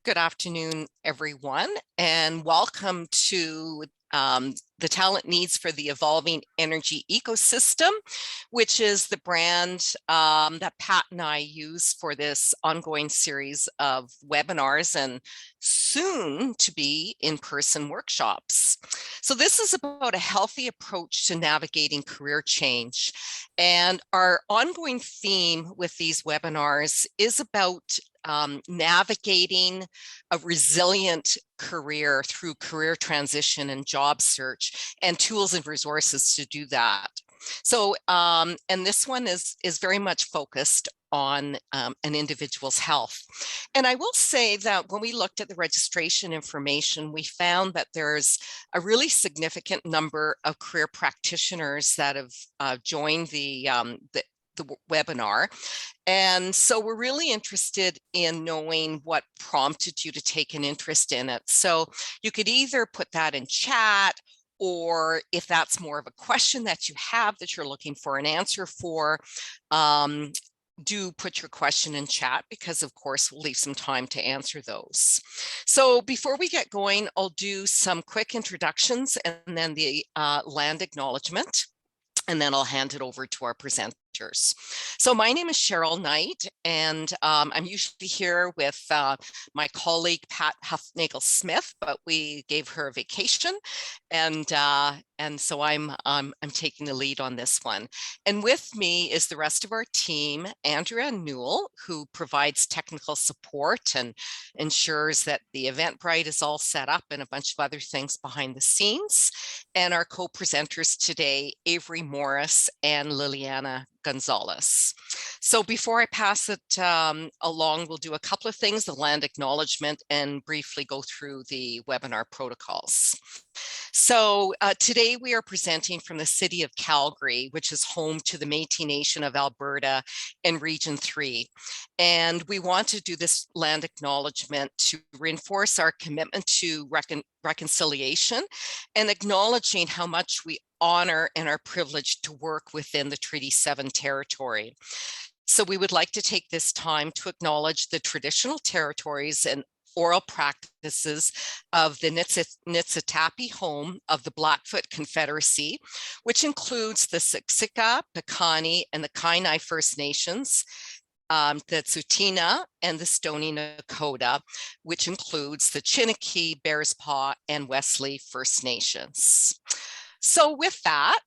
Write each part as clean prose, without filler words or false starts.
Good afternoon, everyone, and welcome to the Talent Needs for the Evolving Energy Ecosystem, which is the brand that Pat and I use for this ongoing series of webinars and soon to be in-person workshops. So this is about a healthy approach to navigating career change. And our ongoing theme with these webinars is about navigating a resilient career through career transition and job search and tools and resources to do that. So, and this one is very much focused on an individual's health. And I will say that when we looked at the registration information, we found that there's a really significant number of career practitioners that have joined the webinar. And so we're really interested in knowing what prompted you to take an interest in it. So you could either put that in chat, or if that's more of a question that you have that you're looking for an answer for, do put your question in chat, because of course we'll leave some time to answer those. So before we get going, I'll do some quick introductions and then the land acknowledgement, and then I'll hand it over to our presenters. So my name is Cheryl Knight, and I'm usually here with my colleague Pat Huffnagel-Smith, but we gave her a vacation, and so I'm taking the lead on this one. And with me is the rest of our team: Andrea Newell, who provides technical support and ensures that the Eventbrite is all set up, and a bunch of other things behind the scenes, and our co-presenters today, Avery Morris and Liliana Gonzalez. So before I pass it along, we'll do a couple of things: the land acknowledgement and briefly go through the webinar protocols. So today we are presenting from the city of Calgary, which is home to the Métis Nation of Alberta and Region 3. And we want to do this land acknowledgement to reinforce our commitment to reconciliation and acknowledging how much we honor and are privileged to work within the Treaty 7 territory. So we would like to take this time to acknowledge the traditional territories and oral practices of the Niitsitapi home of the Blackfoot Confederacy, which includes the Siksika, Piikani, and the Kainai First Nations, the Tsuut'ina, and the Stoney Nakoda, which includes the Chiniki, Bearspaw, and Wesley First Nations. So with that,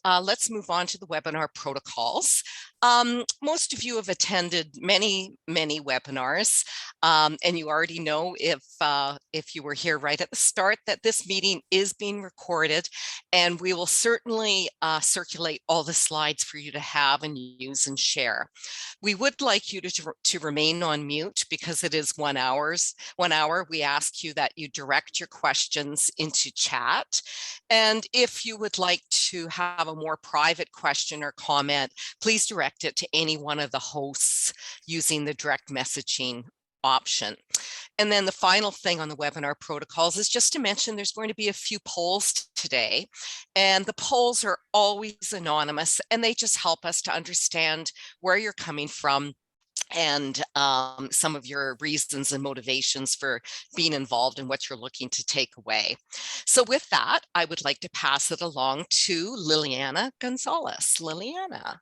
let's move on to the webinar protocols. Most of you have attended many webinars, and you already know, if you were here right at the start, that this meeting is being recorded, and we will certainly circulate all the slides for you to have and use and share. We would like you to remain on mute because it is 1 hour. We ask you that you direct your questions into chat. And if you would like to have a more private question or comment, please direct it to any one of the hosts using the direct messaging option. And then the final thing on the webinar protocols is just to mention there's going to be a few polls today, and the polls are always anonymous, and they just help us to understand where you're coming from and some of your reasons and motivations for being involved in what you're looking to take away. So with that, I would like to pass it along to Liliana Gonzalez. Liliana.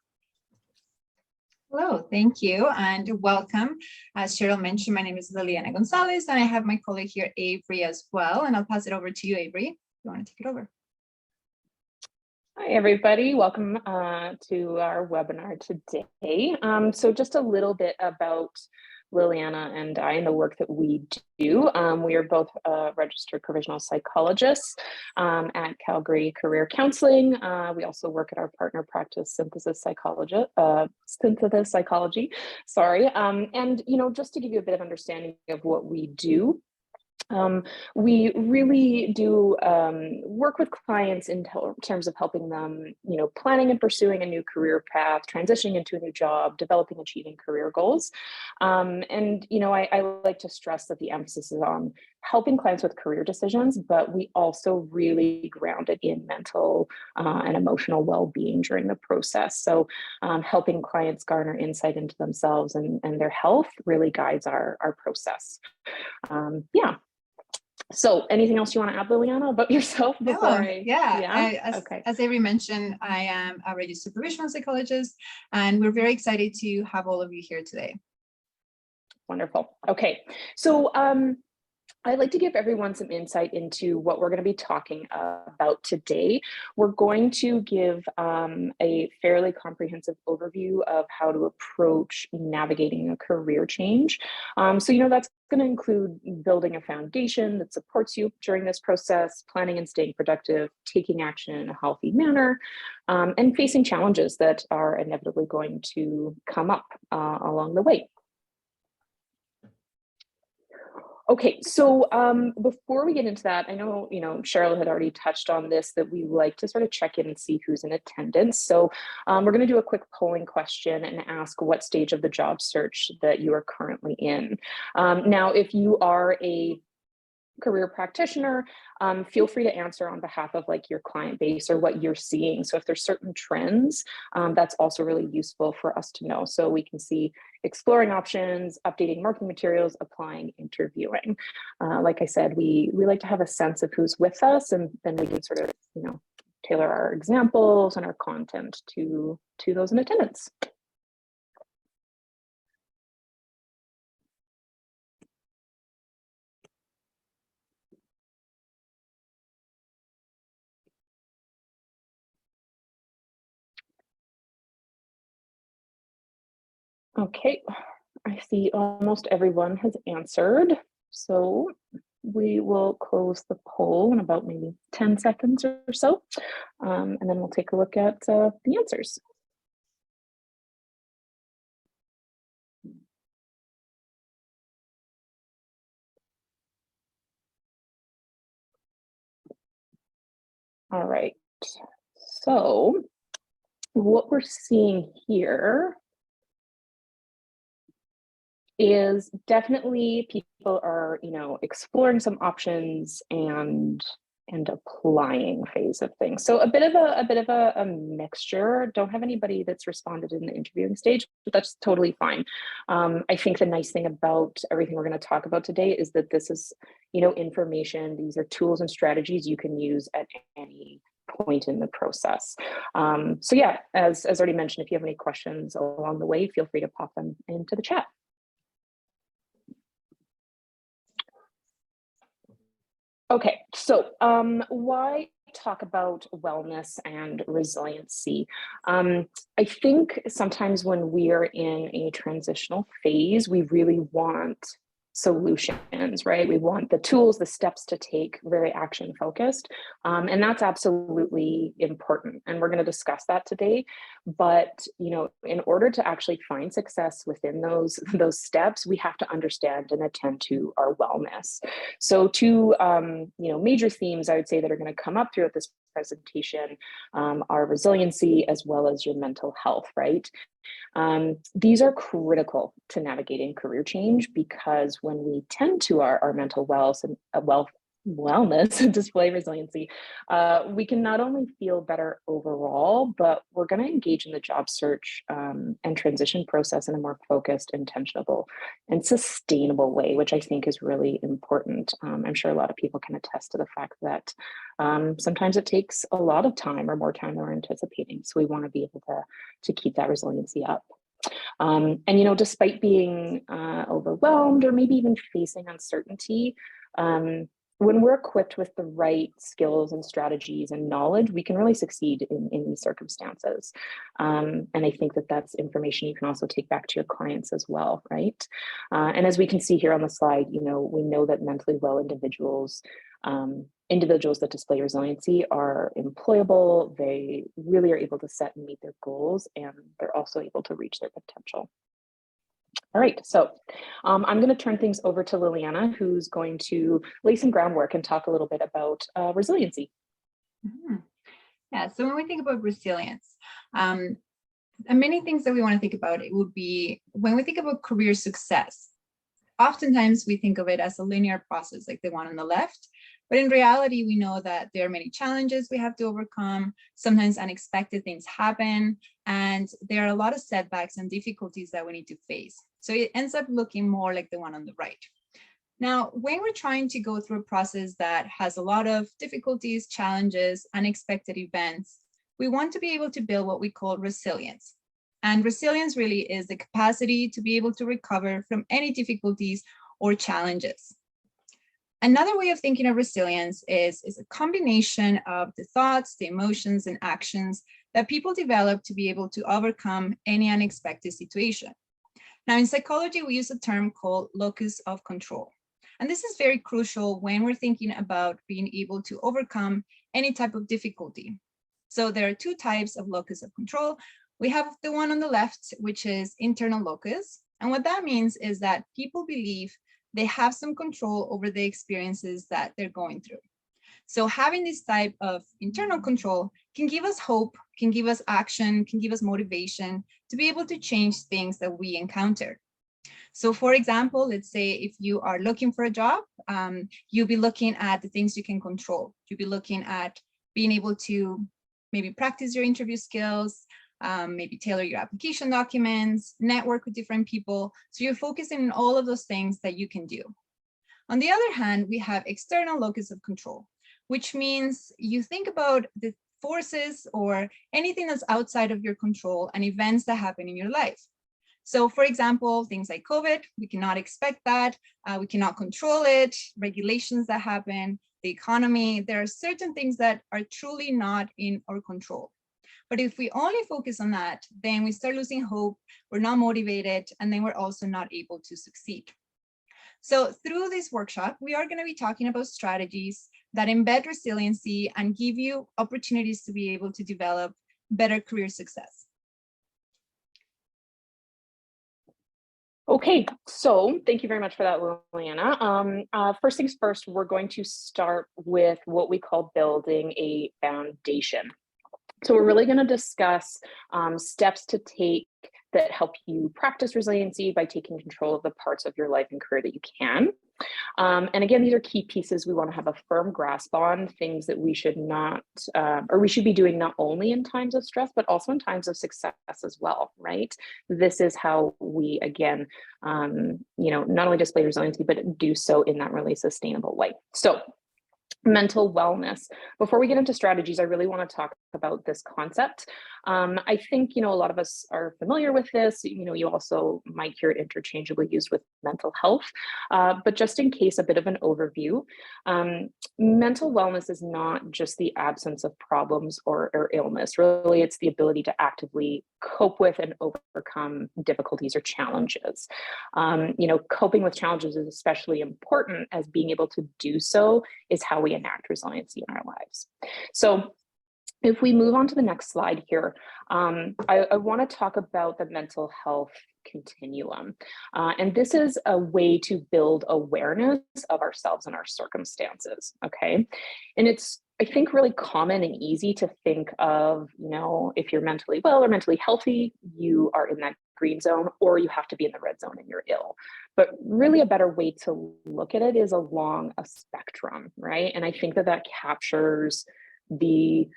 Hello, thank you and welcome. As Cheryl mentioned, my name is Liliana Gonzalez, and I have my colleague here, Avery, as well. And I'll pass it over to you, Avery, if you want to take it over. Hi, everybody. Welcome to our webinar today. So just a little bit about Liliana and I and the work that we do. We are both registered provisional psychologists at Calgary Career Counseling. We also work at our partner practice, Synthesis Psychology. Sorry. And just to give you a bit of understanding of what we do. We really do work with clients in terms of helping them, planning and pursuing a new career path, transitioning into a new job, developing, achieving career goals. I like to stress that the emphasis is on helping clients with career decisions, but we also really ground it in mental and emotional well-being during the process. So helping clients garner insight into themselves and their health really guides our process. Yeah. So anything else you want to add, Liliana, about yourself before As Avery mentioned, I am a registered professional psychologist, and we're very excited to have all of you here today. Wonderful. Okay, so I'd like to give everyone some insight into what we're going to be talking about today. We're going to give a fairly comprehensive overview of how to approach navigating a career change. So, that's going to include building a foundation that supports you during this process, planning and staying productive, taking action in a healthy manner, and facing challenges that are inevitably going to come up along the way. Okay, so before we get into that, I know, Cheryl had already touched on this, that we like to sort of check in and see who's in attendance. So we're going to do a quick polling question and ask what stage of the job search that you are currently in. Now, if you are a career practitioner, feel free to answer on behalf of your client base or what you're seeing. So if there's certain trends, that's also really useful for us to know. So we can see exploring options, updating marketing materials, applying, interviewing. Like I said, we like to have a sense of who's with us, and then we can sort of, tailor our examples and our content to those in attendance. Okay, I see almost everyone has answered. So we will close the poll in about maybe 10 seconds or so, and then we'll take a look at the answers. All right, so what we're seeing here is definitely people are, exploring some options and applying phase of things. So a bit of a mixture. Don't have anybody that's responded in the interviewing stage, but that's totally fine. I think the nice thing about everything we're going to talk about today is that this is, information. These are tools and strategies you can use at any point in the process. So yeah, as already mentioned, if you have any questions along the way, feel free to pop them into the chat. Okay, so why talk about wellness and resiliency? I think sometimes when we're in a transitional phase, we really want solutions, right? We want the tools, the steps to take, very action focused. And that's absolutely important. And we're going to discuss that today. But, in order to actually find success within those steps, we have to understand and attend to our wellness. So two, major themes I would say that are going to come up throughout this presentation are resiliency as well as your mental health, right? These are critical to navigating career change, because when we tend to our mental wellness and display resiliency, we can not only feel better overall, but we're going to engage in the job search and transition process in a more focused, intentional, and sustainable way, which I think is really important. I'm sure a lot of people can attest to the fact that sometimes it takes a lot of time or more time than we're anticipating. So we want to be able to keep that resiliency up. And, despite being overwhelmed or maybe even facing uncertainty, when we're equipped with the right skills and strategies and knowledge, we can really succeed in these circumstances. And I think that that's information you can also take back to your clients as well, right? And as we can see here on the slide, we know that mentally well individuals that display resiliency are employable. They really are able to set and meet their goals, and they're also able to reach their potential. All right, so I'm going to turn things over to Liliana, who's going to lay some groundwork and talk a little bit about resiliency. Mm-hmm. Yeah, so when we think about resilience, many things that we want to think about, it would be when we think about career success, oftentimes we think of it as a linear process, like the one on the left. But in reality, we know that there are many challenges we have to overcome. Sometimes unexpected things happen, and there are a lot of setbacks and difficulties that we need to face. So it ends up looking more like the one on the right. Now, when we're trying to go through a process that has a lot of difficulties, challenges, unexpected events, we want to be able to build what we call resilience. And resilience really is the capacity to be able to recover from any difficulties or challenges. Another way of thinking of resilience is a combination of the thoughts, the emotions, and actions that people develop to be able to overcome any unexpected situation. Now, in psychology, we use a term called locus of control. And this is very crucial when we're thinking about being able to overcome any type of difficulty. So there are two types of locus of control. We have the one on the left, which is internal locus. And what that means is that people believe they have some control over the experiences that they're going through. So having this type of internal control can give us hope, can give us action, can give us motivation to be able to change things that we encounter. So for example, let's say if you are looking for a job, you'll be looking at the things you can control. You'll be looking at being able to maybe practice your interview skills, maybe tailor your application documents, network with different people. So you're focusing on all of those things that you can do. On the other hand, we have external locus of control, which means you think about the forces or anything that's outside of your control and events that happen in your life. So for example, things like COVID, we cannot expect that. We cannot control it, regulations that happen, the economy. There are certain things that are truly not in our control. But if we only focus on that, then we start losing hope, we're not motivated, and then we're also not able to succeed. So through this workshop, we are going to be talking about strategies that embed resiliency and give you opportunities to be able to develop better career success. Okay, so thank you very much for that, Liliana. First things first, we're going to start with what we call building a foundation. So we're really going to discuss steps to take that help you practice resiliency by taking control of the parts of your life and career that you can. And again, these are key pieces we want to have a firm grasp on, things that we should not, or we should be doing not only in times of stress, but also in times of success as well, right? This is how we, again, not only display resiliency, but do so in that really sustainable way. So mental wellness. Before we get into strategies, I really want to talk about this concept. I think, a lot of us are familiar with this. You also might hear it interchangeably used with mental health. But just in case, a bit of an overview. Mental wellness is not just the absence of problems or illness. Really, it's the ability to actively cope with and overcome difficulties or challenges. Coping with challenges is especially important, as being able to do so is how we enact resiliency in our lives. So if we move on to the next slide here, I want to talk about the mental health continuum. And this is a way to build awareness of ourselves and our circumstances, okay? And it's, I think, really common and easy to think of, if you're mentally well or mentally healthy, you are in that green zone, or you have to be in the red zone and you're ill. But really a better way to look at it is along a spectrum, right? And I think that captures the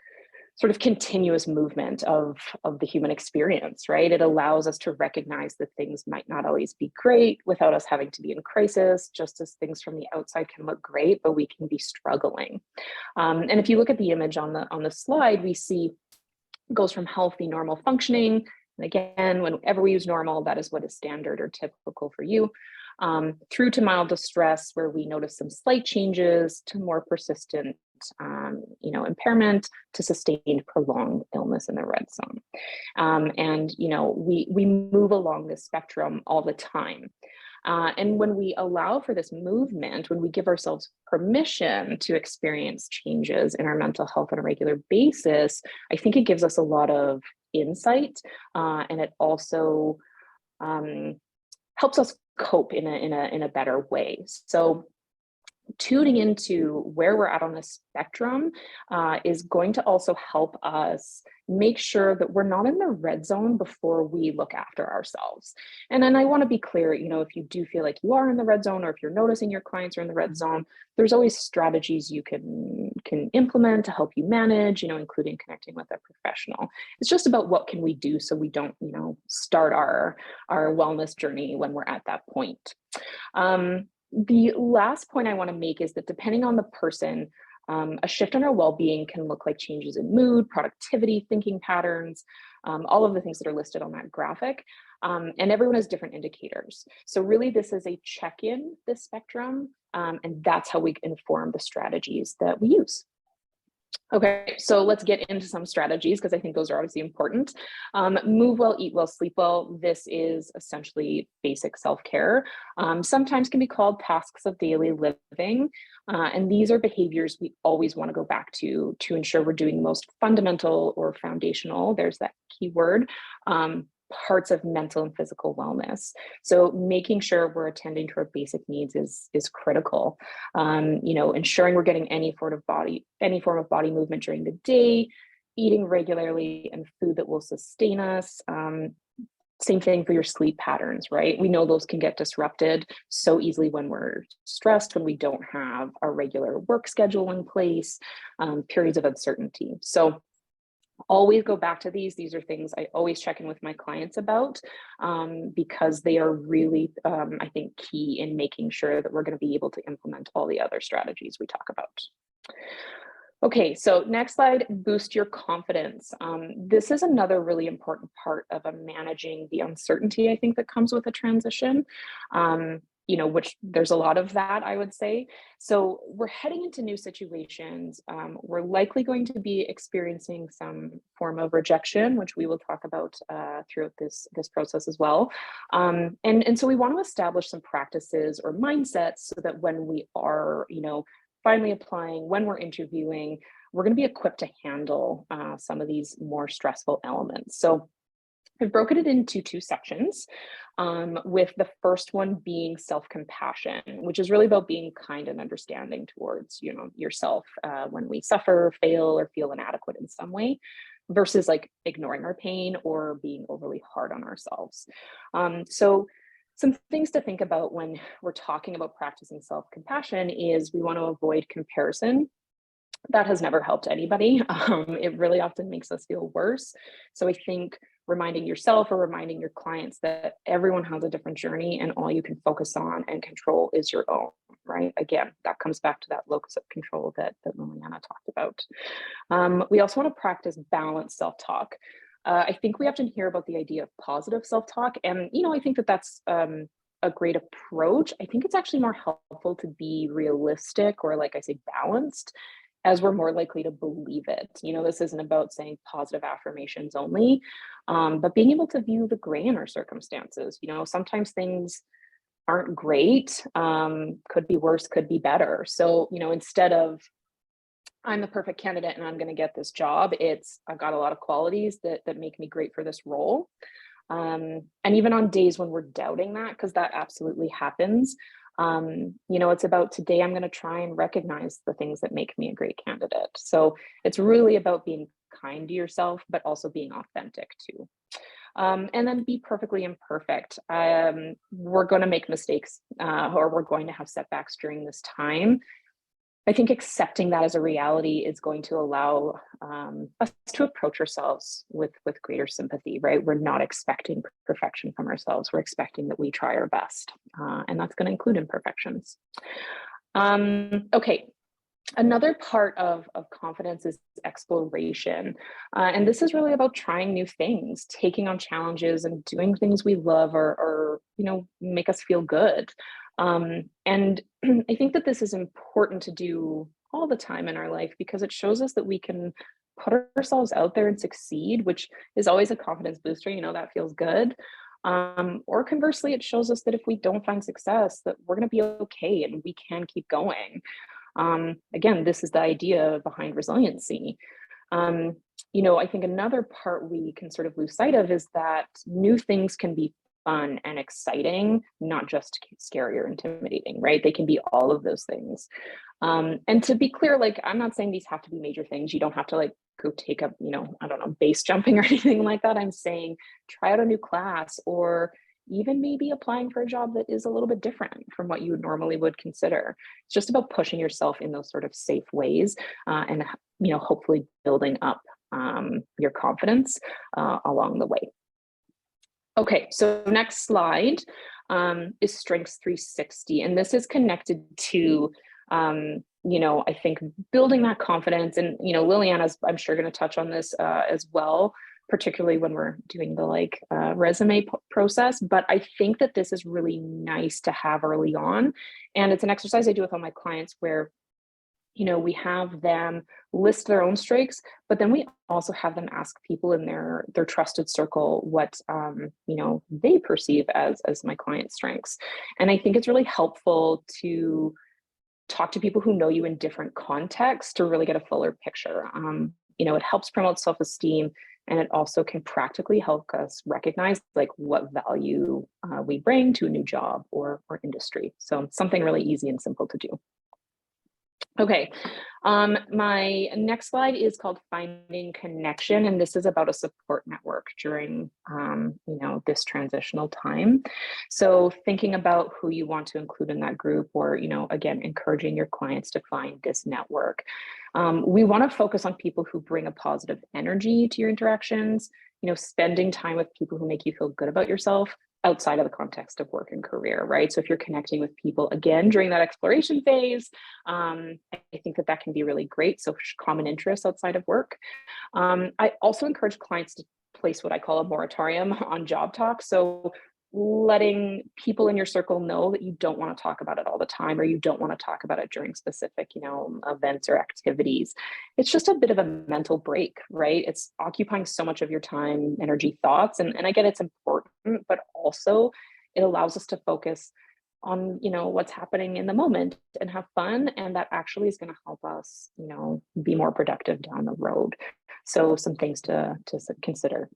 sort of continuous movement of the human experience, right? It allows us to recognize that things might not always be great without us having to be in crisis, just as things from the outside can look great, but we can be struggling. And if you look at the image on the slide, we see it goes from healthy, normal functioning. And again, whenever we use normal, that is what is standard or typical for you, through to mild distress, where we notice some slight changes, to more persistent impairment, to sustained prolonged illness in the red zone. And we move along this spectrum all the time. And when we allow for this movement, when we give ourselves permission to experience changes in our mental health on a regular basis, I think it gives us a lot of insight, and it also helps us cope in a better way. So tuning into where we're at on the spectrum is going to also help us make sure that we're not in the red zone before we look after ourselves. And then I want to be clear, you know, if you do feel like you are in the red zone, or if you're noticing your clients are in the red zone, there's always strategies you can implement to help you manage, you know, including connecting with a professional. It's just about what can we do so we don't, you know, start our wellness journey when we're at that point. The last point I want to make is that depending on the person, a shift in our well-being can look like changes in mood, productivity, thinking patterns, all of the things that are listed on that graphic. And everyone has different indicators. So really this is a check-in, this spectrum, and that's how we inform the strategies that we use. Okay, so let's get into some strategies because I think those are obviously important. Move well, eat well, sleep well. This is essentially basic self-care. Sometimes can be called tasks of daily living. And these are behaviors we always want to go back to ensure we're doing the most fundamental or foundational, there's that key word, parts of mental and physical wellness. So making sure we're attending to our basic needs is critical. You know, ensuring we're getting any form of body movement during the day, eating regularly, and food that will sustain us. Same thing for your sleep patterns, right? We know those can get disrupted so easily when we're stressed, when we don't have our regular work schedule in place, periods of uncertainty. So always go back to these. These are things I always check in with my clients about because they are really, I think, key in making sure that we're going to be able to implement all the other strategies we talk about. Okay, so next slide, boost your confidence. This is another really important part of managing the uncertainty, I think, that comes with a transition. You know, which there's a lot of that, I would say. So we're heading into new situations. We're likely going to be experiencing some form of rejection, which we will talk about throughout this process as well. And so we want to establish some practices or mindsets so that when we are, you know, finally applying, when we're interviewing, we're going to be equipped to handle some of these more stressful elements. So I've broken it into two sections, with the first one being self-compassion, which is really about being kind and understanding towards, you know, yourself when we suffer, fail, or feel inadequate in some way, versus like ignoring our pain or being overly hard on ourselves. So some things to think about when we're talking about practicing self-compassion is we want to avoid comparison. That has never helped anybody. It really often makes us feel worse. So I think reminding yourself or reminding your clients that everyone has a different journey and all you can focus on and control is your own, right? Again, that comes back to that locus of control that Liliana talked about. We also want to practice balanced self-talk. I think we often hear about the idea of positive self-talk, and you know, I think that that's a great approach. I think it's actually more helpful to be realistic, or like I say, balanced, as we're more likely to believe it. You know, this isn't about saying positive affirmations only, but being able to view the gray in our circumstances. You know, sometimes things aren't great, could be worse, could be better. So, you know, instead of I'm the perfect candidate and I'm going to get this job, it's I've got a lot of qualities that make me great for this role. And even on days when we're doubting that, because that absolutely happens, you know, it's about today I'm going to try and recognize the things that make me a great candidate. So it's really about being kind to yourself, but also being authentic too. And then be perfectly imperfect. We're going to make mistakes or we're going to have setbacks during this time. I think accepting that as a reality is going to allow us to approach ourselves with greater sympathy, right? We're not expecting perfection from ourselves. We're expecting that we try our best, and that's going to include imperfections. Okay, another part of confidence is exploration. And this is really about trying new things, taking on challenges and doing things we love or you know, make us feel good. And I think that this is important to do all the time in our life because it shows us that we can put ourselves out there and succeed, which is always a confidence booster, you know, that feels good. Or conversely, it shows us that if we don't find success, that we're going to be okay and we can keep going. Again, this is the idea behind resiliency. You know, I think another part we can sort of lose sight of is that new things can be fun and exciting, not just scary or intimidating, right? They can be all of those things. And to be clear, like, I'm not saying these have to be major things. You don't have to like go take up, I don't know, base jumping or anything like that. I'm saying try out a new class, or even maybe applying for a job that is a little bit different from what you normally would consider. It's just about pushing yourself in those sort of safe ways, and hopefully building up your confidence along the way. Okay, so next slide is Strengths 360, and this is connected to I think building that confidence. And Liliana's, I'm sure, going to touch on this as well, particularly when we're doing the resume process. But I think that this is really nice to have early on, and it's an exercise I do with all my clients where we have them list their own strengths, but then we also have them ask people in their trusted circle what they perceive as my client's strengths. And I think it's really helpful to talk to people who know you in different contexts to really get a fuller picture. It helps promote self-esteem, and it also can practically help us recognize like what value we bring to a new job or industry. So something really easy and simple to do. Okay, my next slide is called Finding Connection, and this is about a support network during, this transitional time. So thinking about who you want to include in that group, or, again, encouraging your clients to find this network. We want to focus on people who bring a positive energy to your interactions, spending time with people who make you feel good about yourself, outside of the context of work and career, right? So if you're connecting with people, again, during that exploration phase, I think that can be really great. So common interests outside of work. I also encourage clients to place what I call a moratorium on job talk. So letting people in your circle know that you don't want to talk about it all the time, or you don't want to talk about it during specific, events or activities. It's just a bit of a mental break, right? It's occupying so much of your time, energy, thoughts. And I get it's important, but also it allows us to focus on, what's happening in the moment and have fun. And that actually is going to help us, be more productive down the road. So some things to consider,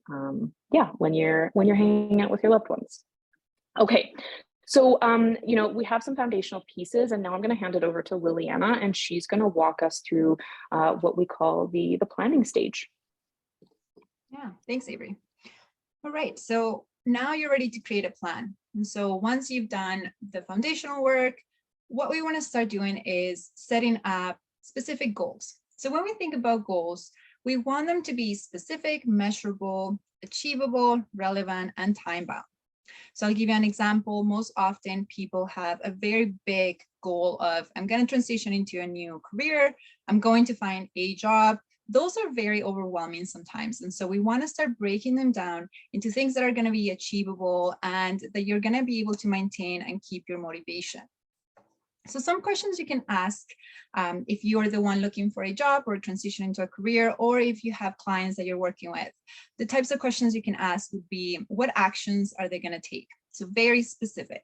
when you're hanging out with your loved ones. Okay, so we have some foundational pieces, and now I'm going to hand it over to Liliana, and she's going to walk us through what we call the planning stage. Yeah, thanks, Avery. All right, so now you're ready to create a plan. And so once you've done the foundational work, what we want to start doing is setting up specific goals. So when we think about goals, we want them to be specific, measurable, achievable, relevant, and time-bound. So I'll give you an example. Most often people have a very big goal of, I'm going to transition into a new career. I'm going to find a job. Those are very overwhelming sometimes. And so we want to start breaking them down into things that are going to be achievable and that you're going to be able to maintain and keep your motivation. So some questions you can ask if you're the one looking for a job or transition into a career, or if you have clients that you're working with. The types of questions you can ask would be, what actions are they going to take? So very specific.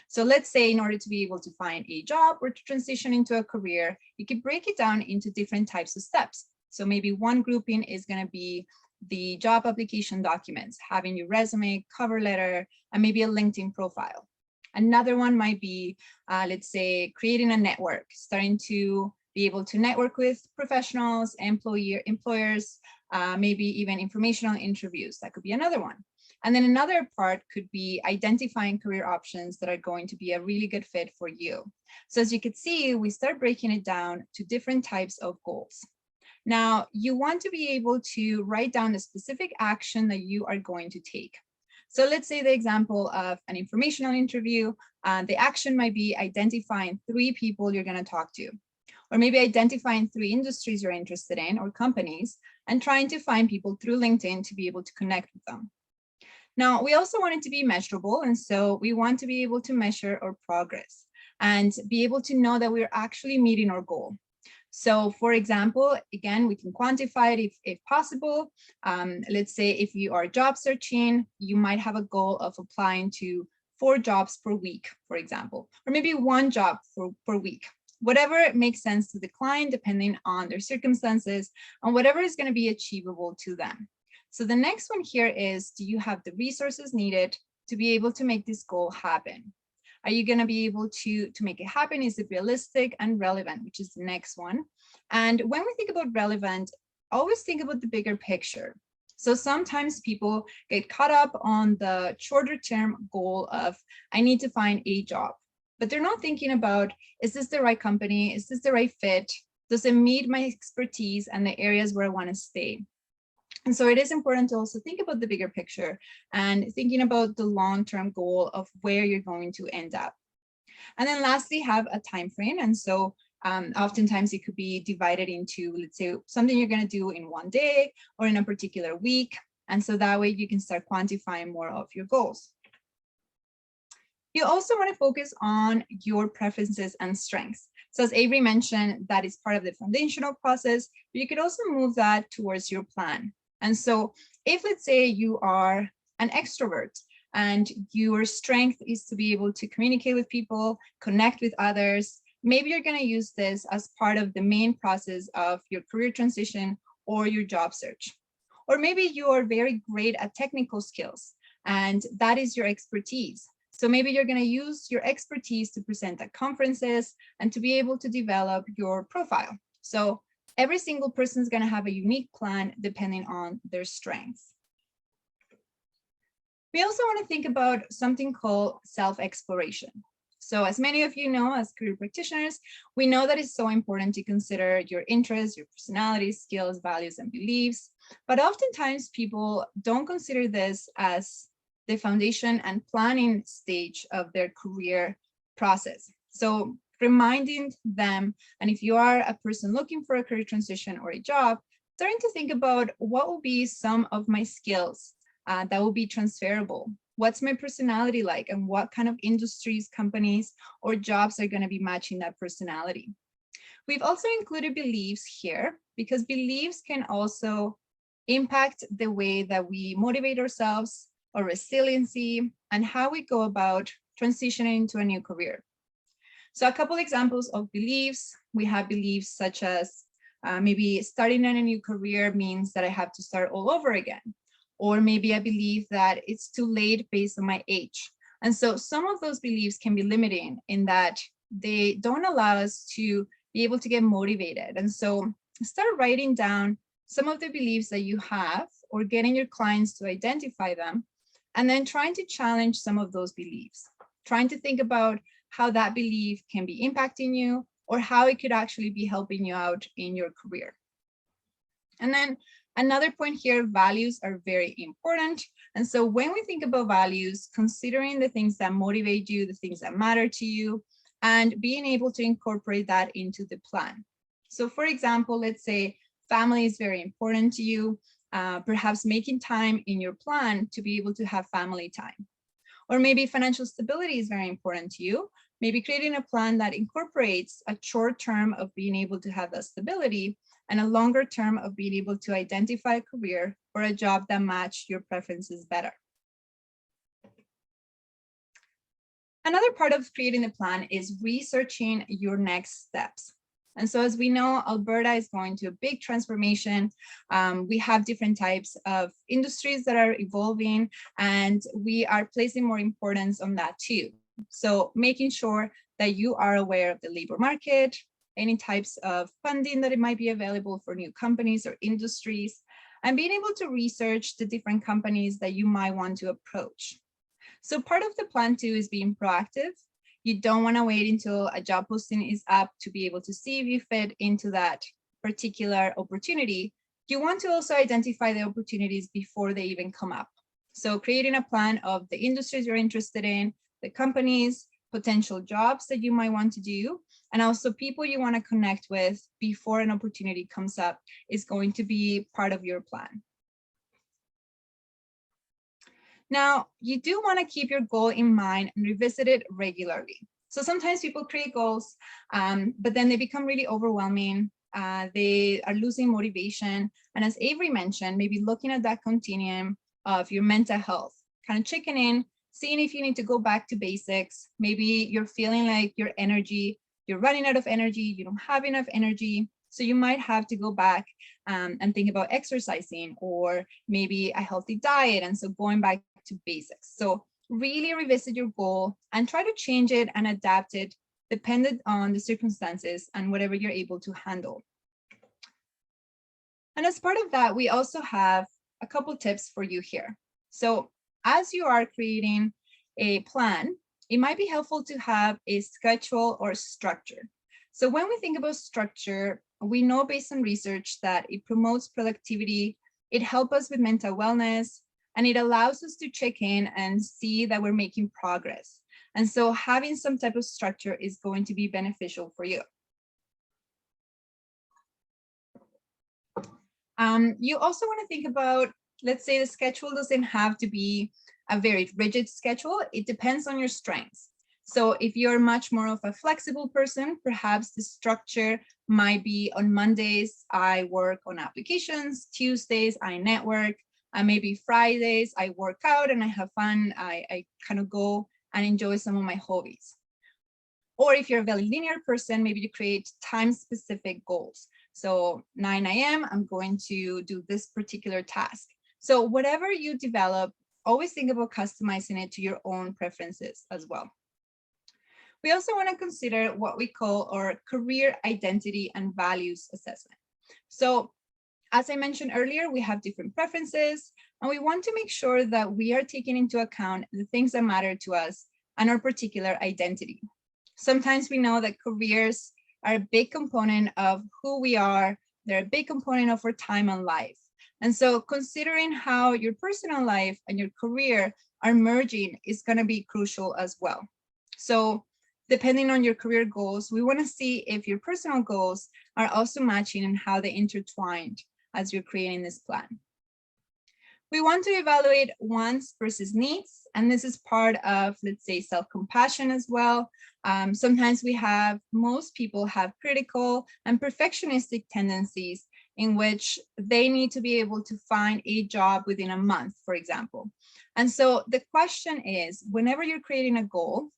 So let's say in order to be able to find a job or to transition into a career, you could break it down into different types of steps. So maybe one grouping is going to be the job application documents, having your resume, cover letter, and maybe a LinkedIn profile. Another one might be, let's say, creating a network, starting to be able to network with professionals, employers, maybe even informational interviews. That could be another one. And then another part could be identifying career options that are going to be a really good fit for you. So as you can see, we start breaking it down to different types of goals. Now, you want to be able to write down a specific action that you are going to take. So let's say the example of an informational interview, the action might be identifying 3 people you're going to talk to, or maybe identifying 3 industries you're interested in or companies, and trying to find people through LinkedIn to be able to connect with them. Now, we also want it to be measurable, and so we want to be able to measure our progress and be able to know that we're actually meeting our goal. So for example, again, we can quantify it if possible. Let's say if you are job searching, you might have a goal of applying to 4 jobs per week, for example, or maybe 1 job per week, whatever makes sense to the client, depending on their circumstances and whatever is going to be achievable to them. So the next one here is, do you have the resources needed to be able to make this goal happen? Are you going to be able to make it happen? Is it realistic and relevant, which is the next one? And when we think about relevant, always think about the bigger picture. So sometimes people get caught up on the shorter term goal of, I need to find a job, but they're not thinking about, is this the right company? Is this the right fit? Does it meet my expertise and the areas where I want to stay? And so it is important to also think about the bigger picture and thinking about the long-term goal of where you're going to end up. And then lastly, have a time frame. And so oftentimes it could be divided into, let's say, something you're going to do in one day or in a particular week. And so that way you can start quantifying more of your goals. You also want to focus on your preferences and strengths. So as Avery mentioned, that is part of the foundational process, but you could also move that towards your plan. And so if, let's say, you are an extrovert and your strength is to be able to communicate with people, connect with others, maybe you're going to use this as part of the main process of your career transition or your job search. Or maybe you are very great at technical skills and that is your expertise. So maybe you're going to use your expertise to present at conferences and to be able to develop your profile. So every single person is going to have a unique plan depending on their strengths. We also want to think about something called self-exploration. So as many of you know, as career practitioners, we know that it's so important to consider your interests, your personality, skills, values, and beliefs. But oftentimes people don't consider this as the foundation and planning stage of their career process. So reminding them, and if you are a person looking for a career transition or a job, starting to think about what will be some of my skills that will be transferable. What's my personality like, and what kind of industries, companies, or jobs are going to be matching that personality? We've also included beliefs here because beliefs can also impact the way that we motivate ourselves, or resiliency, and how we go about transitioning to a new career. So a couple examples of beliefs. We have beliefs such as maybe starting in a new career means that I have to start all over again. Or maybe I believe that it's too late based on my age. And so some of those beliefs can be limiting in that they don't allow us to be able to get motivated. And so start writing down some of the beliefs that you have, or getting your clients to identify them, and then trying to challenge some of those beliefs, trying to think about how that belief can be impacting you, or how it could actually be helping you out in your career. And then another point here, values are very important. And so when we think about values, considering the things that motivate you, the things that matter to you, and being able to incorporate that into the plan. So for example, let's say family is very important to you, perhaps making time in your plan to be able to have family time. Or maybe financial stability is very important to you. Maybe creating a plan that incorporates a short term of being able to have that stability and a longer term of being able to identify a career or a job that match your preferences better. Another part of creating a plan is researching your next steps. And so as we know, Alberta is going to a big transformation. We have different types of industries that are evolving, and we are placing more importance on that too. So making sure that you are aware of the labor market, any types of funding that it might be available for new companies or industries, and being able to research the different companies that you might want to approach. So part of the plan too is being proactive. You don't want to wait until a job posting is up to be able to see if you fit into that particular opportunity. You want to also identify the opportunities before they even come up. So creating a plan of the industries you're interested in, the companies, potential jobs that you might want to do, and also people you want to connect with before an opportunity comes up is going to be part of your plan. Now, you do want to keep your goal in mind and revisit it regularly. So sometimes people create goals, but then they become really overwhelming. They are losing motivation. And as Avery mentioned, maybe looking at that continuum of your mental health, kind of checking in, seeing if you need to go back to basics. Maybe you're feeling like your energy, you're running out of energy, you don't have enough energy. So you might have to go back and think about exercising, or maybe a healthy diet. And so going back to basics. So really revisit your goal and try to change it and adapt it dependent on the circumstances and whatever you're able to handle. And as part of that, we also have a couple tips for you here. So as you are creating a plan, it might be helpful to have a schedule or structure. So when we think about structure, we know based on research that it promotes productivity, it helps us with mental wellness, and it allows us to check in and see that we're making progress. And so having some type of structure is going to be beneficial for you. You also want to think about, let's say the schedule doesn't have to be a very rigid schedule. It depends on your strengths. So if you're much more of a flexible person, perhaps the structure might be on Mondays, I work on applications, Tuesdays, I network, and maybe Fridays, I work out and I have fun. I kind of go and enjoy some of my hobbies. Or if you're a very linear person, maybe you create time-specific goals. So 9 a.m., I'm going to do this particular task. So whatever you develop, always think about customizing it to your own preferences as well. We also want to consider what we call our career identity and values assessment. So as I mentioned earlier, we have different preferences, and we want to make sure that we are taking into account the things that matter to us and our particular identity. Sometimes we know that careers are a big component of who we are. They're a big component of our time and life. And so considering how your personal life and your career are merging is going to be crucial as well. So depending on your career goals, we want to see if your personal goals are also matching and how they intertwined as you're creating this plan. We want to evaluate wants versus needs, and this is part of, let's say, self-compassion as well. Sometimes most people have critical and perfectionistic tendencies in which they need to be able to find a job within a month, for example. And so the question is, whenever you're creating a goal,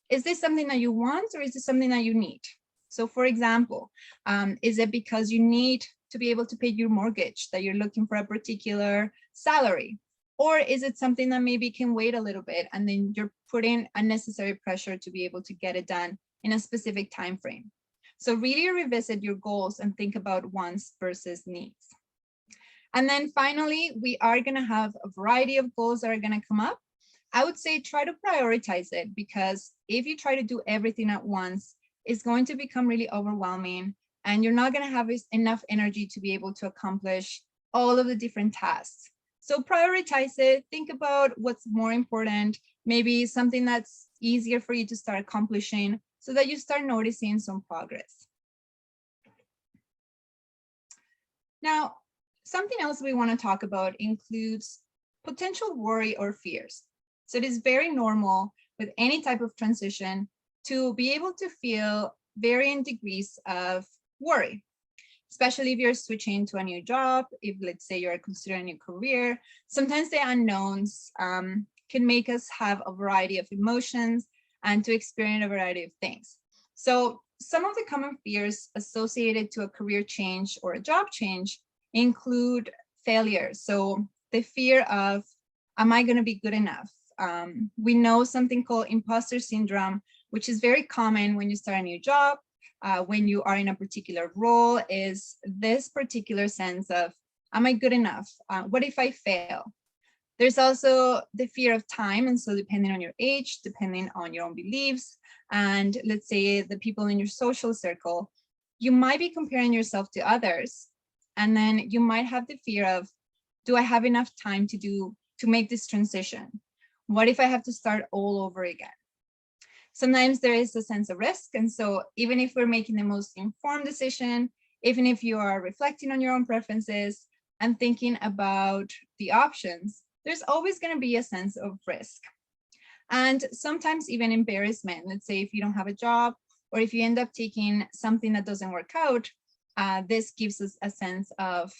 is this something that you want or is this something that you need? So for example, is it because you need to be able to pay your mortgage that you're looking for a particular salary? Or is it something that maybe can wait a little bit and then you're putting unnecessary pressure to be able to get it done in a specific time frame? So really revisit your goals and think about wants versus needs. And then finally, we are going to have a variety of goals that are going to come up. I would say try to prioritize it, because if you try to do everything at once, it's going to become really overwhelming and you're not going to have enough energy to be able to accomplish all of the different tasks. So prioritize it, think about what's more important, maybe something that's easier for you to start accomplishing so that you start noticing some progress. Now, something else we want to talk about includes potential worry or fears. So it is very normal with any type of transition to be able to feel varying degrees of worry, especially if you're switching to a new job, if let's say you're considering a new career. Sometimes the unknowns can make us have a variety of emotions and to experience a variety of things. So some of the common fears associated to a career change or a job change include failure. So the fear of, am I going to be good enough? We know something called imposter syndrome, which is very common when you start a new job, when you are in a particular role, is this particular sense of, am I good enough? What if I fail? There's also the fear of time. And so depending on your age, depending on your own beliefs, and let's say the people in your social circle, you might be comparing yourself to others. And then you might have the fear of, do I have enough time to make this transition? What if I have to start all over again? Sometimes there is a sense of risk. And so even if we're making the most informed decision, even if you are reflecting on your own preferences and thinking about the options, there's always going to be a sense of risk. And sometimes even embarrassment. Let's say if you don't have a job, or if you end up taking something that doesn't work out, this gives us a sense of,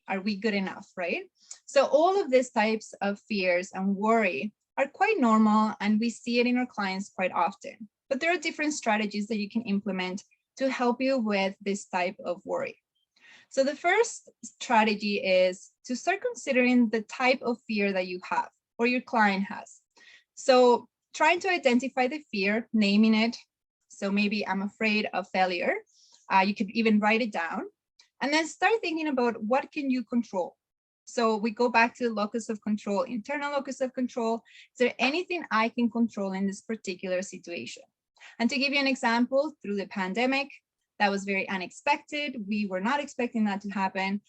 are we good enough, right? So all of these types of fears and worry are quite normal, and we see it in our clients quite often. But there are different strategies that you can implement to help you with this type of worry. So the first strategy is to start considering the type of fear that you have or your client has. So trying to identify the fear, naming it. So maybe I'm afraid of failure. You could even write it down and then start thinking about what can you control. So we go back to the locus of control, internal locus of control. Is there anything I can control in this particular situation? And to give you an example, through the pandemic, that was very unexpected. We were not expecting that to happen.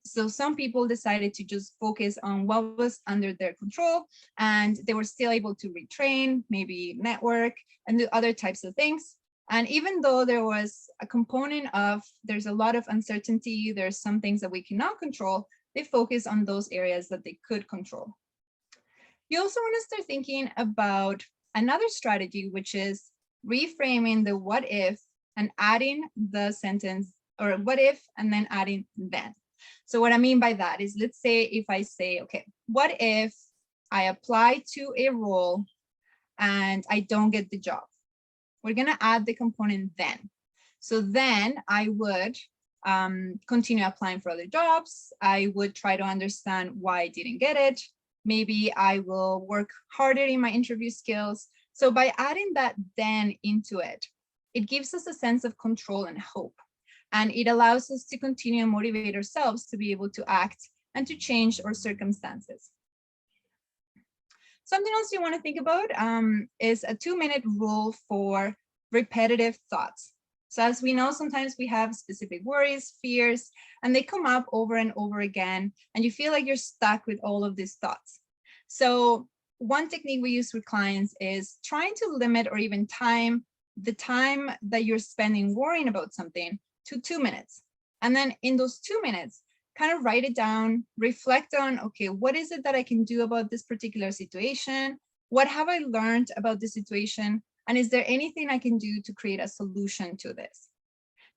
So some people decided to just focus on what was under their control, and they were still able to retrain, maybe network, and do other types of things. And even though there was a component of, there's a lot of uncertainty, there's some things that we cannot control, they focus on those areas that they could control. You also want to start thinking about another strategy, which is reframing the what if and adding the sentence, or what if and then adding then. So what I mean by that is, let's say if I say, okay, what if I apply to a role and I don't get the job? We're going to add the component then. So then I would continue applying for other jobs. I would try to understand why I didn't get it. Maybe I will work harder in my interview skills. So by adding that then into it, it gives us a sense of control and hope. And it allows us to continue and motivate ourselves to be able to act and to change our circumstances. Something else you want to think about is a 2-minute rule for repetitive thoughts. So as we know, sometimes we have specific worries, fears, and they come up over and over again, and you feel like you're stuck with all of these thoughts. So one technique we use with clients is trying to limit or even time the time that you're spending worrying about something to 2 minutes. And then in those 2 minutes, kind of write it down, reflect on, okay, what is it that I can do about this particular situation? What have I learned about the situation? And is there anything I can do to create a solution to this?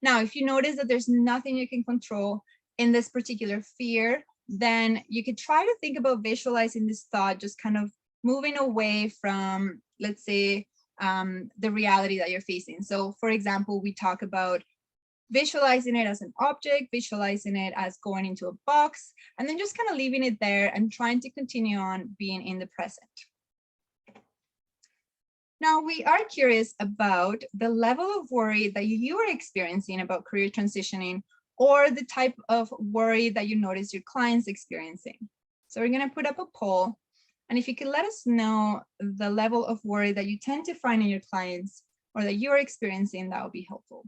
Now, if you notice that there's nothing you can control in this particular fear, then you could try to think about visualizing this thought, just kind of moving away from, let's say, the reality that you're facing. So for example, we talk about visualizing it as an object, visualizing it as going into a box, and then just kind of leaving it there and trying to continue on being in the present. Now, we are curious about the level of worry that you are experiencing about career transitioning, or the type of worry that you notice your clients experiencing. So we're going to put up a poll. And if you could let us know the level of worry that you tend to find in your clients or that you're experiencing, that would be helpful.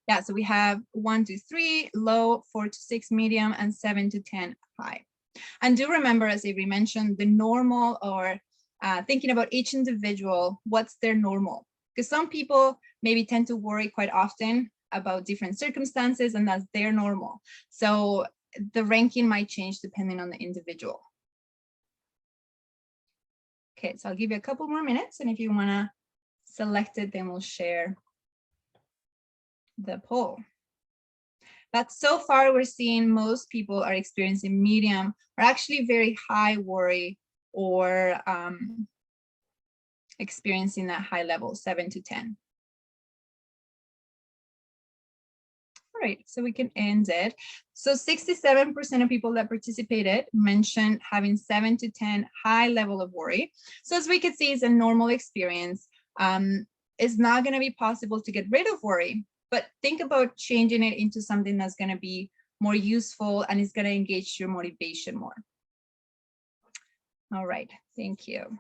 Yeah, so we have 1 to 3 low, 4 to 6 medium, and 7 to 10 high. And do remember, as Avery mentioned, the normal, or thinking about each individual, what's their normal? Because some people maybe tend to worry quite often about different circumstances, and that's their normal. So the ranking might change depending on the individual. Okay, so I'll give you a couple more minutes, and if you want to select it, then we'll share the poll. But so far, we're seeing most people are experiencing medium or actually very high worry, or experiencing that high level, 7 to 10. All right, so we can end it. So 67% of people that participated mentioned having 7 to 10 high level of worry. So as we can see, it's a normal experience. It's not going to be possible to get rid of worry, but think about changing it into something that's going to be more useful and is going to engage your motivation more. All right, thank you.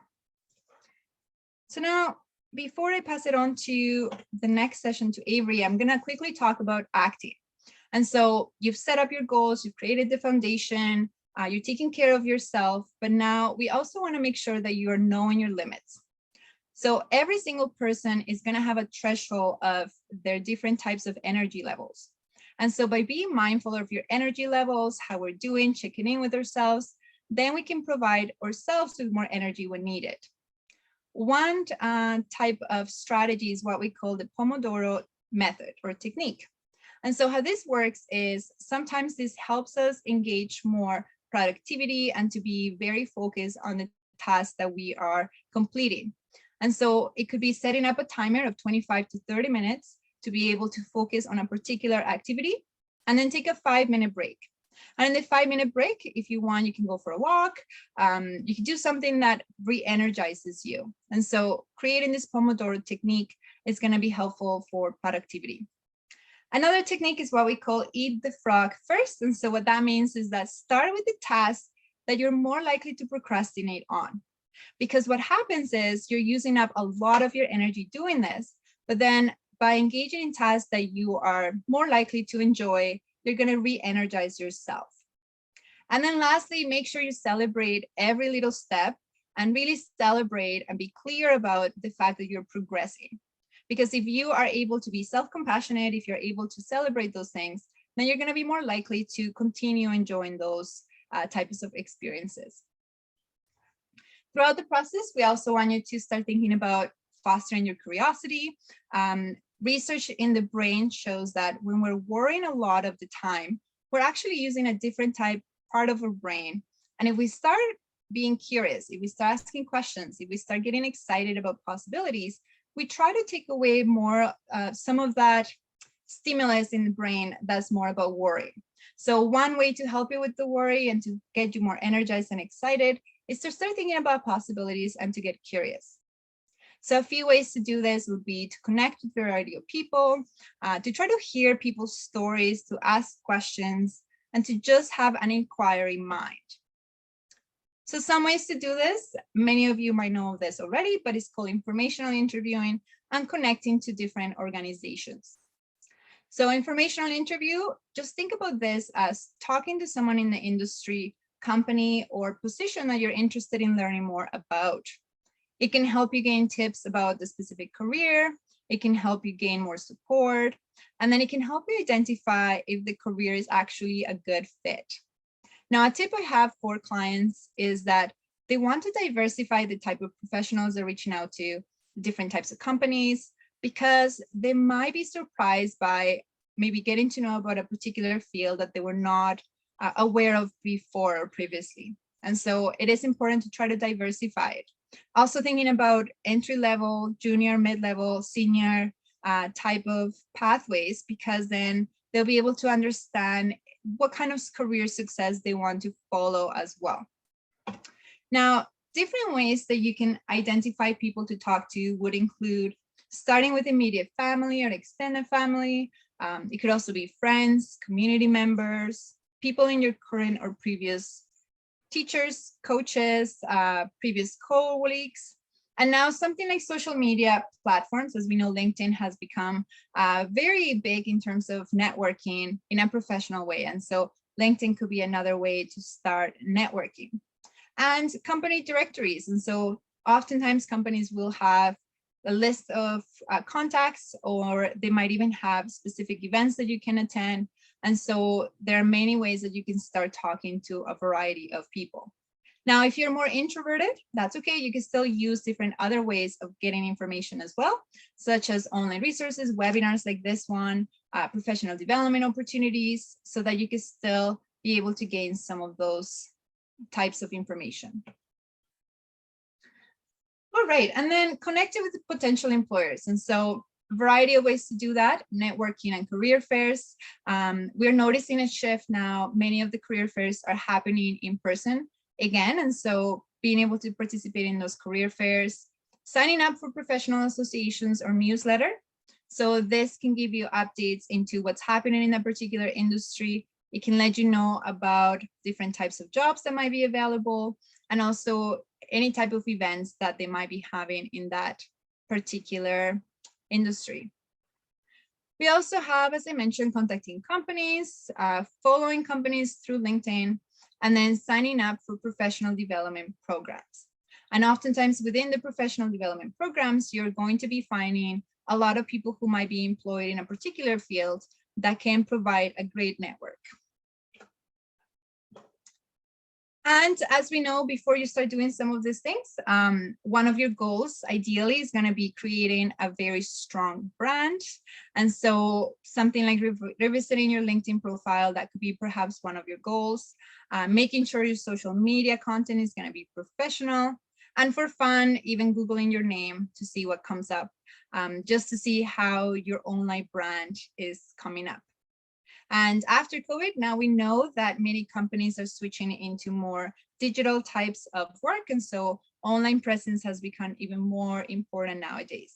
So now, before I pass it on to the next session to Avery, I'm going to quickly talk about acting. And so you've set up your goals, you've created the foundation, you're taking care of yourself, but now we also want to make sure that you are knowing your limits. So every single person is going to have a threshold of their different types of energy levels. And so by being mindful of your energy levels, how we're doing, checking in with ourselves, then we can provide ourselves with more energy when needed. One type of strategy is what we call the Pomodoro method or technique. And so how this works is sometimes this helps us engage more productivity and to be very focused on the tasks that we are completing. And so it could be setting up a timer of 25 to 30 minutes to be able to focus on a particular activity, and then take a 5-minute break. And in the 5-minute break, if you want, you can go for a walk. You can do something that re-energizes you. And so creating this Pomodoro technique is going to be helpful for productivity. Another technique is what we call eat the frog first. And so what that means is that start with the task that you're more likely to procrastinate on. Because what happens is you're using up a lot of your energy doing this, but then by engaging in tasks that you are more likely to enjoy, you're going to re-energize yourself. And then lastly, make sure you celebrate every little step and really celebrate and be clear about the fact that you're progressing. Because if you are able to be self-compassionate, if you're able to celebrate those things, then you're going to be more likely to continue enjoying those types of experiences. Throughout the process, we also want you to start thinking about fostering your curiosity. Research in the brain shows that when we're worrying a lot of the time, we're actually using a different part of our brain. And if we start being curious, if we start asking questions, if we start getting excited about possibilities, we try to take away more some of that stimulus in the brain that's more about worry. So one way to help you with the worry and to get you more energized and excited is to start thinking about possibilities and to get curious. So a few ways to do this would be to connect with a variety of people, to try to hear people's stories, to ask questions, and to just have an inquiry mind. So some ways to do this, many of you might know of this already, but it's called informational interviewing and connecting to different organizations. So informational interview, just think about this as talking to someone in the industry, company, or position that you're interested in learning more about. It can help you gain tips about the specific career. It can help you gain more support. And then it can help you identify if the career is actually a good fit. Now, a tip I have for clients is that they want to diversify the type of professionals they're reaching out to, different types of companies, because they might be surprised by maybe getting to know about a particular field that they were not aware of before or previously. And so it is important to try to diversify it. Also thinking about entry-level, junior, mid-level, senior type of pathways, because then they'll be able to understand what kind of career success they want to follow as well. Now, different ways that you can identify people to talk to would include starting with immediate family or extended family. It could also be friends, community members, people in your current or previous teachers, coaches, previous colleagues, and now something like social media platforms. As we know, LinkedIn has become very big in terms of networking in a professional way. And so LinkedIn could be another way to start networking. And company directories. And so oftentimes companies will have a list of contacts, or they might even have specific events that you can attend. And so there are many ways that you can start talking to a variety of people. Now, if you're more introverted, that's okay. You can still use different other ways of getting information as well, such as online resources, webinars like this one, professional development opportunities, so that you can still be able to gain some of those types of information. All right, and then connecting with the potential employers. And so a variety of ways to do that, networking and career fairs. We're noticing a shift now. Many of the career fairs are happening in person again. And so being able to participate in those career fairs, signing up for professional associations or newsletter. So this can give you updates into what's happening in a particular industry. It can let you know about different types of jobs that might be available, and also any type of events that they might be having in that particular industry. We also have, as I mentioned, contacting companies, following companies through LinkedIn, and then signing up for professional development programs. And oftentimes within the professional development programs, you're going to be finding a lot of people who might be employed in a particular field that can provide a great network. And as we know, before you start doing some of these things, one of your goals ideally is going to be creating a very strong brand. And so something like revisiting your LinkedIn profile, that could be perhaps one of your goals. Making sure your social media content is going to be professional. And for fun, even Googling your name to see what comes up, just to see how your online brand is coming up. And after COVID, now we know that many companies are switching into more digital types of work. And so online presence has become even more important nowadays.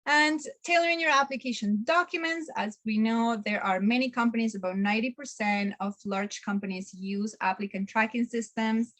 And tailoring your application documents, as we know, there are many companies, about 90% of large companies use applicant tracking systems.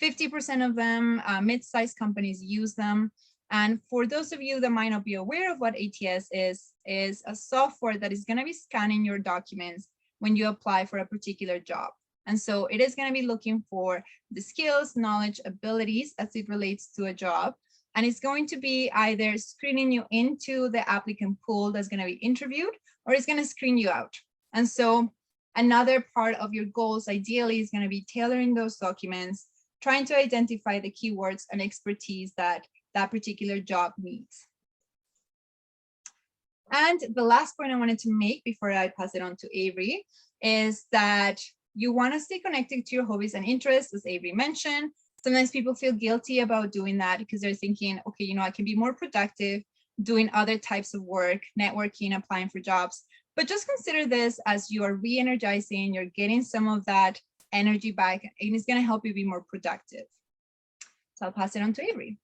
50% of them, mid-sized companies use them. And for those of you that might not be aware of what ATS is a software that is going to be scanning your documents when you apply for a particular job. And so it is going to be looking for the skills, knowledge, abilities as it relates to a job. And it's going to be either screening you into the applicant pool that's going to be interviewed, or it's going to screen you out. And so another part of your goals ideally is going to be tailoring those documents, trying to identify the keywords and expertise that that particular job needs. And the last point I wanted to make before I pass it on to Avery is that you want to stay connected to your hobbies and interests, as Avery mentioned. Sometimes people feel guilty about doing that because they're thinking, okay, you know, I can be more productive doing other types of work, networking, applying for jobs. But just consider this as you are re-energizing, you're getting some of that energy back, and it's going to help you be more productive. So I'll pass it on to Avery.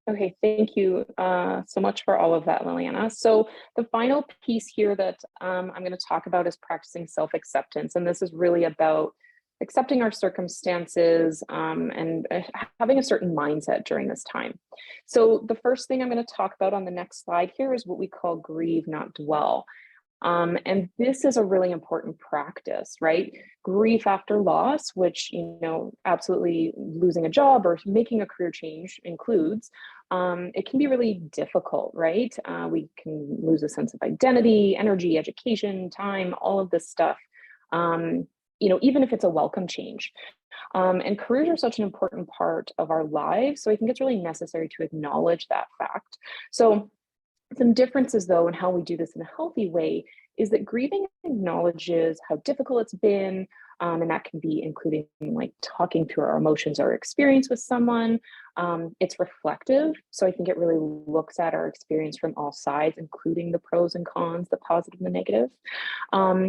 Okay, thank you so much for all of that, Liliana. So the final piece here that I'm going to talk about is practicing self-acceptance. And this is really about accepting our circumstances and having a certain mindset during this time. So the first thing I'm going to talk about on the next slide here is what we call grieve, not dwell. And this is a really important practice, right? Grief after loss, which, you know, absolutely losing a job or making a career change includes, it can be really difficult, right? We can lose a sense of identity, energy, education, time, all of this stuff, you know, even if it's a welcome change. And careers are such an important part of our lives. So I think it's really necessary to acknowledge that fact. So some differences, though, in how we do this in a healthy way is that grieving acknowledges how difficult it's been, and that can be including like talking through our emotions or experience with someone. It's reflective, so I think it really looks at our experience from all sides, including the pros and cons, the positive and the negative.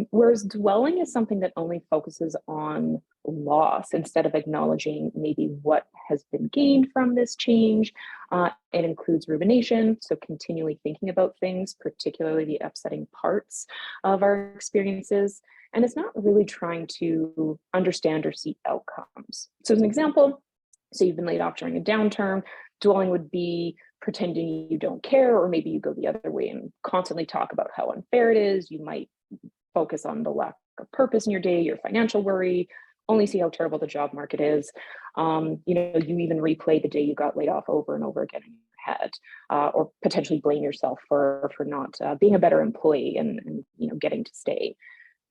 Whereas dwelling is something that only focuses on loss instead of acknowledging maybe what has been gained from this change. It includes rumination, so continually thinking about things, particularly the upsetting parts of our experiences. And it's not really trying to understand or see outcomes. So as an example, so you've been laid off during a downturn, dwelling would be pretending you don't care, or maybe you go the other way and constantly talk about how unfair it is. You might focus on the lack of purpose in your day, your financial worry, only see how terrible the job market is. You know, you even replay the day you got laid off over and over again in your head, or potentially blame yourself for not being a better employee and you know, getting to stay.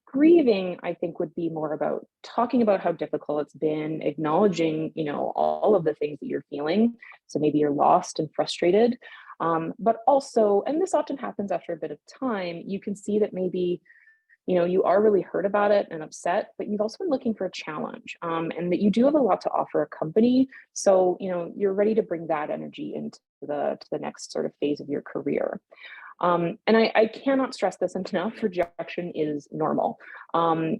Grieving, I think, would be more about talking about how difficult it's been, acknowledging, you know, all of the things that you're feeling. So maybe you're lost and frustrated, but also, and this often happens after a bit of time, you can see that maybe, you know, you are really hurt about it and upset, but you've also been looking for a challenge, and that you do have a lot to offer a company. So, you know, you're ready to bring that energy into the next sort of phase of your career. And I cannot stress this enough, rejection is normal.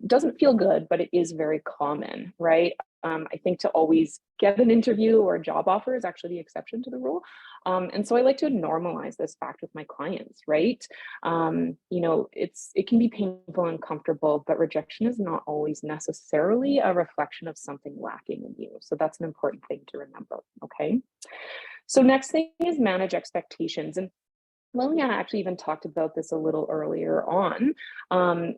Doesn't feel good, but it is very common, right? I think to always get an interview or a job offer is actually the exception to the rule. And so I like to normalize this fact with my clients, right? You know, it can be painful and uncomfortable, but rejection is not always necessarily a reflection of something lacking in you. So that's an important thing to remember, okay? So next thing is manage expectations. And Liliana actually even talked about this a little earlier on.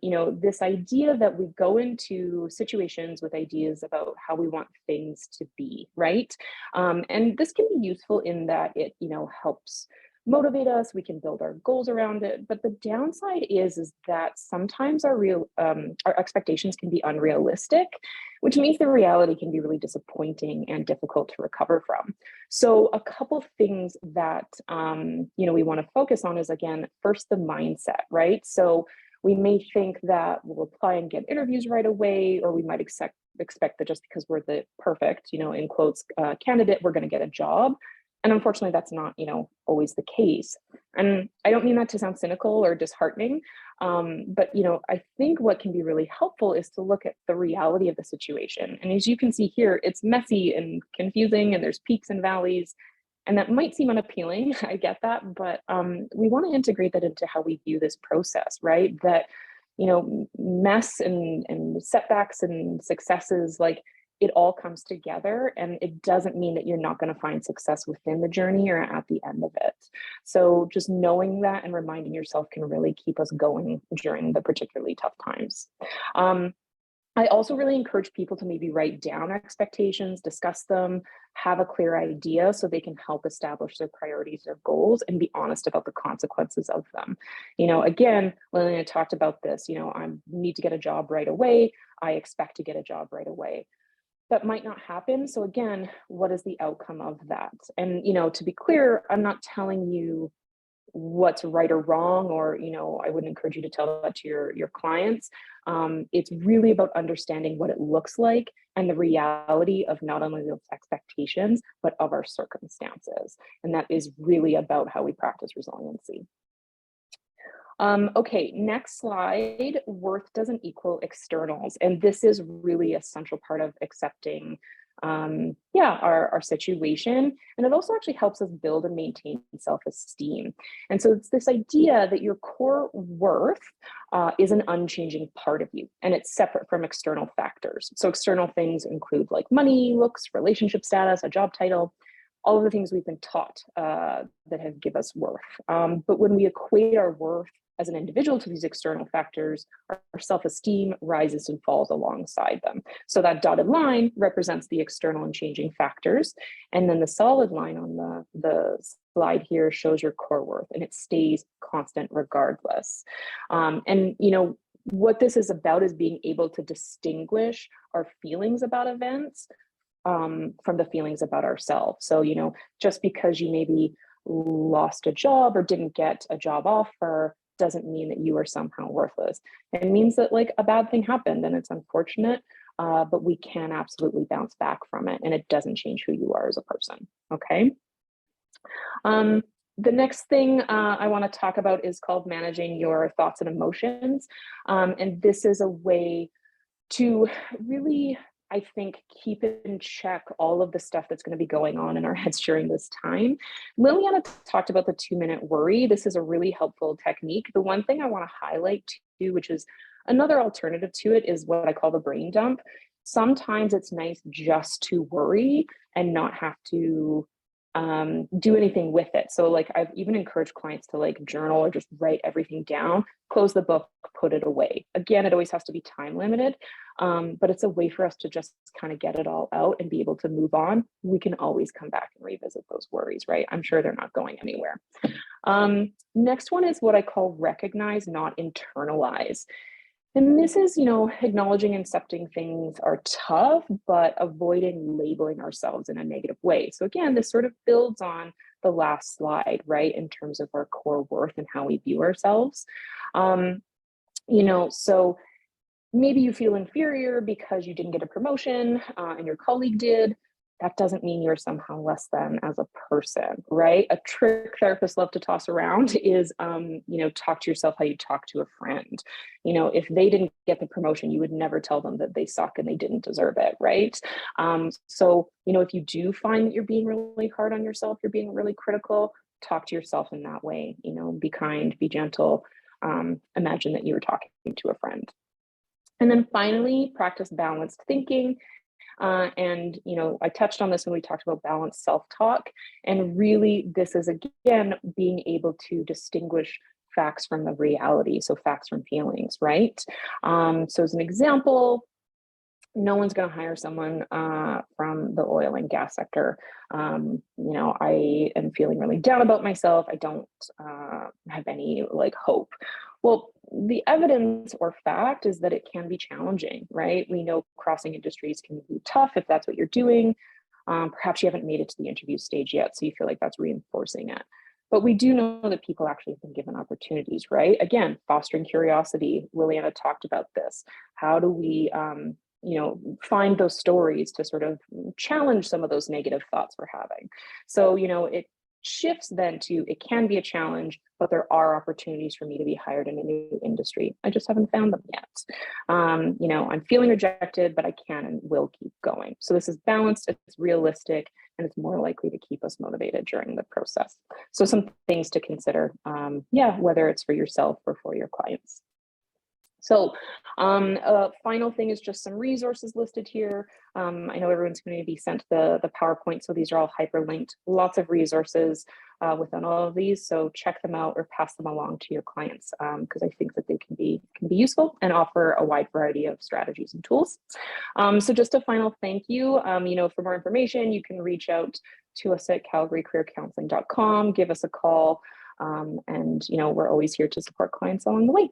You know, this idea that we go into situations with ideas about how we want things to be, right? And this can be useful in that it, you know, helps motivate us. We can build our goals around it. But the downside is that sometimes our expectations can be unrealistic, which means the reality can be really disappointing and difficult to recover from. So a couple things that, you know, we want to focus on is, again, first, the mindset, right? So We may think that we'll apply and get interviews right away, or we might expect that just because we're the perfect, in quotes, candidate, we're going to get a job. And unfortunately, that's not, always the case. And I don't mean that to sound cynical or disheartening, but, I think what can be really helpful is to look at the reality of the situation. And as you can see here, it's messy and confusing, and there's peaks and valleys. And that might seem unappealing, I get that, but we want to integrate that into how we view this process, right? That, mess and setbacks and successes, like, it all comes together, and it doesn't mean that you're not going to find success within the journey or at the end of it. So just knowing that and reminding yourself can really keep us going during the particularly tough times. I also really encourage people to maybe write down expectations, discuss them, have a clear idea so they can help establish their priorities, their goals, and be honest about the consequences of them. Again, Lillian talked about this, I need to get a job right away. I expect to get a job right away. That might not happen. So again, what is the outcome of that? And, to be clear, I'm not telling you what's right or wrong, or, I wouldn't encourage you to tell that to your clients. It's really about understanding what it looks like and the reality of not only those expectations, but of our circumstances. And that is really about how we practice resiliency. Okay, next slide. Worth doesn't equal externals. And this is really a central part of accepting our situation. And it also actually helps us build and maintain self-esteem. And so it's this idea that your core worth is an unchanging part of you, and it's separate from external factors. So external things include like money, looks, relationship status, a job title, all of the things we've been taught that have give us worth. But when we equate our worth as an individual to these external factors, our self-esteem rises and falls alongside them. So that dotted line represents the external and changing factors. And then the solid line on the slide here shows your core worth, and it stays constant regardless. What this is about is being able to distinguish our feelings about events from the feelings about ourselves. So, just because you maybe lost a job or didn't get a job offer doesn't mean that you are somehow worthless. It means that like a bad thing happened and it's unfortunate, but we can absolutely bounce back from it, and it doesn't change who you are as a person, okay? The next thing I want to talk about is called managing your thoughts and emotions. And this is a way to really, I think, keep in check all of the stuff that's going to be going on in our heads during this time. Liliana talked about the 2-minute worry. This is a really helpful technique. The one thing I want to highlight too, which is another alternative to it, is what I call the brain dump. Sometimes it's nice just to worry and not have to do anything with it. So like I've even encouraged clients to like journal or just write everything down, close the book, put it away. Again, it always has to be time limited, but it's a way for us to just kind of get it all out and be able to move on. We can always come back and revisit those worries, right? I'm sure they're not going anywhere. Next one is what I call recognize, not internalize. And this is, acknowledging and accepting things are tough, but avoiding labeling ourselves in a negative way. So again, this sort of builds on the last slide, right? In terms of our core worth and how we view ourselves. So maybe you feel inferior because you didn't get a promotion and your colleague did. That doesn't mean you're somehow less than as a person, right? A trick therapists love to toss around is, talk to yourself how you talk to a friend. If they didn't get the promotion, you would never tell them that they suck and they didn't deserve it, right? So, if you do find that you're being really hard on yourself, you're being really critical, talk to yourself in that way, be kind, be gentle, imagine that you were talking to a friend. And then finally, practice balanced thinking. I touched on this when we talked about balanced self-talk. And really, this is, again, being able to distinguish facts from the reality. So facts from feelings, right? So as an example, no one's going to hire someone from the oil and gas sector. I am feeling really down about myself. I don't have any hope. Well, the evidence or fact is that it can be challenging, right? We know crossing industries can be tough if that's what you're doing. Perhaps you haven't made it to the interview stage yet, so you feel like that's reinforcing it. But we do know that people actually have been given opportunities, right? Again, fostering curiosity. Liliana talked about this. How do we, find those stories to sort of challenge some of those negative thoughts we're having? So, it shifts then to, it can be a challenge, but there are opportunities for me to be hired in a new industry. I just haven't found them yet. I'm feeling rejected, but I can and will keep going. So this is balanced, it's realistic, and it's more likely to keep us motivated during the process. So some things to consider, whether it's for yourself or for your clients. So final thing is just some resources listed here. I know everyone's going to be sent the PowerPoint, so these are all hyperlinked, lots of resources within all of these. So check them out or pass them along to your clients, because I think that they can be useful and offer a wide variety of strategies and tools. So just a final thank you. For more information, you can reach out to us at calgarycareercounseling.com, give us a call, and we're always here to support clients along the way.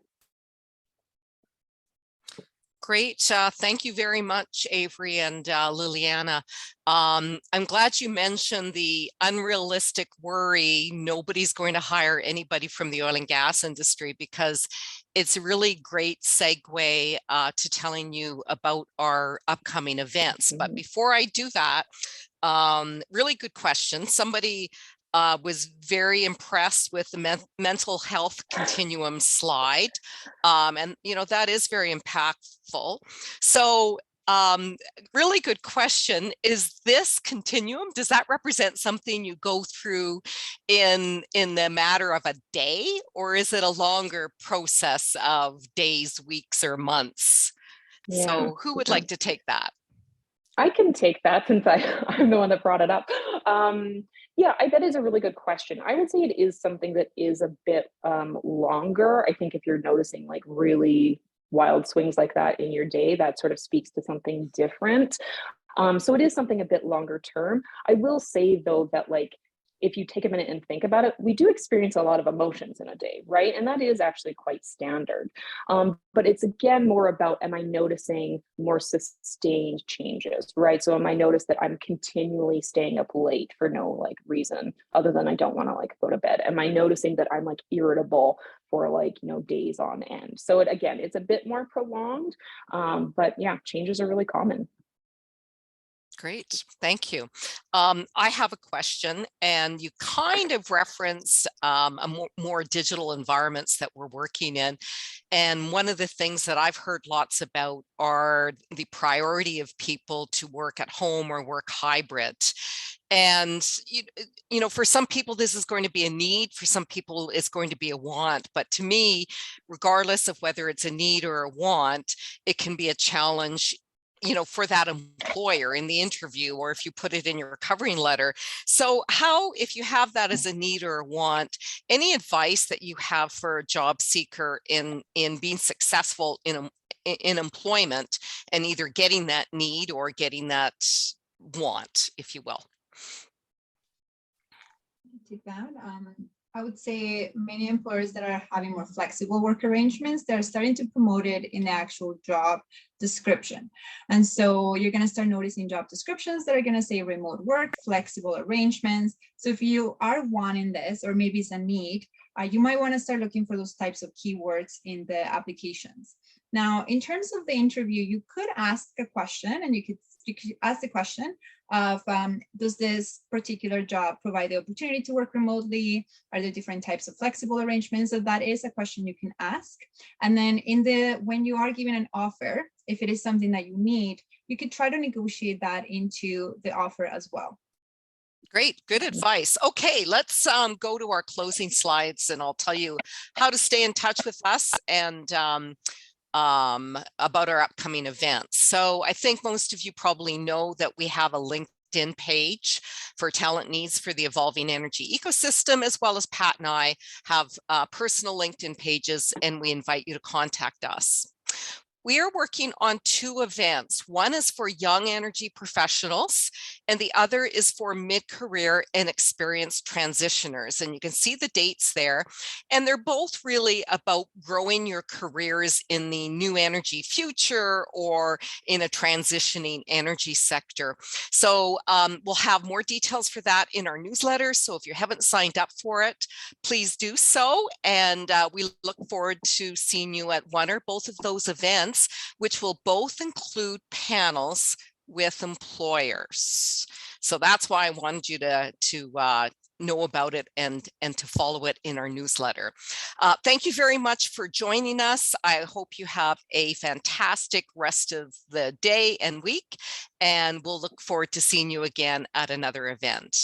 Great. Thank you very much, Avery and Liliana. I'm glad you mentioned the unrealistic worry nobody's going to hire anybody from the oil and gas industry, because it's a really great segue to telling you about our upcoming events. Mm-hmm. But before I do that, really good question. Somebody was very impressed with the mental health continuum slide. And, that is very impactful. So really good question. Is this continuum, does that represent something you go through in the matter of a day, or is it a longer process of days, weeks, or months? Yeah. So who would like to take that? I can take that since I'm the one that brought it up. That is a really good question. I would say it is something that is a bit longer. I think if you're noticing like really wild swings like that in your day, that sort of speaks to something different. So it is something a bit longer term. I will say though that if you take a minute and think about it, we do experience a lot of emotions in a day, right? And that is actually quite standard. But it's again more about, am I noticing more sustained changes, right? So am I notice that I'm continually staying up late for no reason other than I don't want to go to bed? Am I noticing that I'm irritable for days on end? So it's a bit more prolonged, but yeah, changes are really common. Great, thank you. I have a question, and you kind of referenced more digital environments that we're working in. And one of the things that I've heard lots about are the priority of people to work at home or work hybrid. And, for some people, this is going to be a need. For some people, it's going to be a want. But to me, regardless of whether it's a need or a want, it can be a challenge for that employer in the interview, or if you put it in your covering letter. So if you have that as a need or a want, any advice that you have for a job seeker in being successful in employment and either getting that need or getting that want, if you will? Take that. I would say many employers that are having more flexible work arrangements, they're starting to promote it in the actual job description. And so you're going to start noticing job descriptions that are going to say remote work, flexible arrangements. So if you are wanting this, or maybe it's a need, you might want to start looking for those types of keywords in the applications. Now, in terms of the interview, you could ask a question, and you could ask the question of, does this particular job provide the opportunity to work remotely? Are there different types of flexible arrangements? So that is a question you can ask. And then when you are given an offer, if it is something that you need, you could try to negotiate that into the offer as well. Great, good advice. Okay, let's go to our closing slides, and I'll tell you how to stay in touch with us and about our upcoming events. So I think most of you probably know that we have a LinkedIn page for talent needs for the evolving energy ecosystem, as well as Pat and I have personal LinkedIn pages, and we invite you to contact us. We are working on 2 events. One is for young energy professionals, and the other is for mid-career and experienced transitioners. And you can see the dates there. And they're both really about growing your careers in the new energy future or in a transitioning energy sector. So we'll have more details for that in our newsletter. So if you haven't signed up for it, please do so. And we look forward to seeing you at one or both of those events, which will both include panels with employers. So that's why I wanted you to know about it and to follow it in our newsletter. Thank you very much for joining us. I hope you have a fantastic rest of the day and week, and we'll look forward to seeing you again at another event.